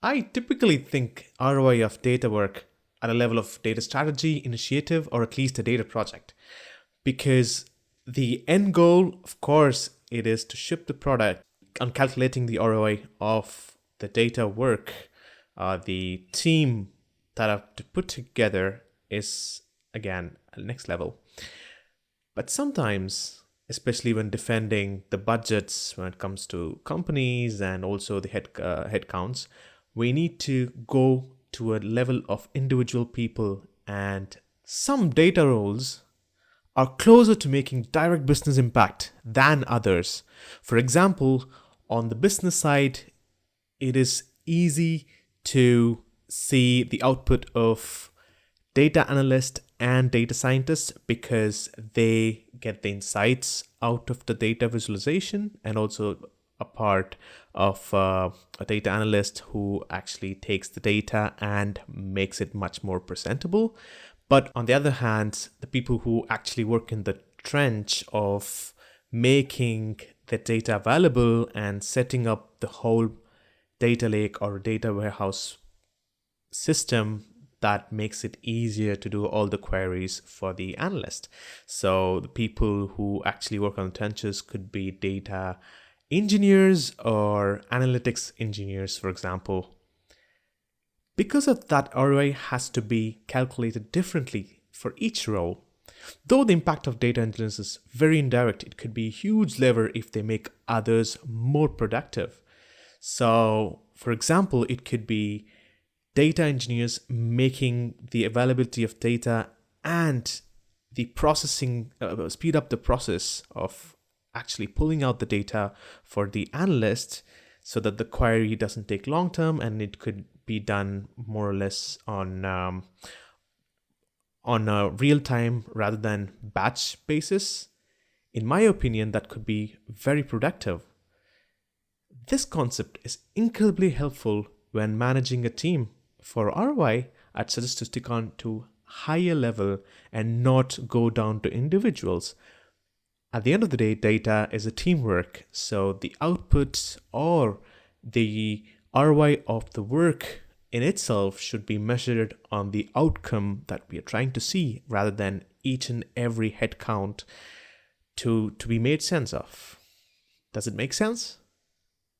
I typically think ROI of data work at a level of data strategy, initiative, or at least a data project. Because the end goal, of course, it is to ship the product. On calculating the ROI of the data work, the team that I've to put together is again next level. But sometimes, especially when defending the budgets when it comes to companies and also the head counts, we need to go to a level of individual people, and some data roles are closer to making direct business impact than others. For example, on the business side, it is easy to see the output of data analyst and data scientists because they get the insights out of the data visualization, and also a part of a data analyst who actually takes the data and makes it much more presentable. But on the other hand, the people who actually work in the trench of making the data available and setting up the whole data lake or data warehouse system that makes it easier to do all the queries for the analyst. So the people who actually work on the trenches could be data engineers or analytics engineers, for example. Because of that, ROI has to be calculated differently for each role. Though the impact of data engineers is very indirect, it could be a huge lever if they make others more productive. So, for example, it could be data engineers making the availability of data and the processing, speed up the process of actually pulling out the data for the analyst so that the query doesn't take long term, and it could be done more or less on a real time rather than batch basis. In my opinion, that could be very productive. This concept is incredibly helpful when managing a team. For ROI, I'd suggest to stick on to higher level and not go down to individuals. At the end of the day, data is a teamwork, so the output or the ROI of the work in itself should be measured on the outcome that we are trying to see rather than each and every head count to be made sense of. Does it make sense?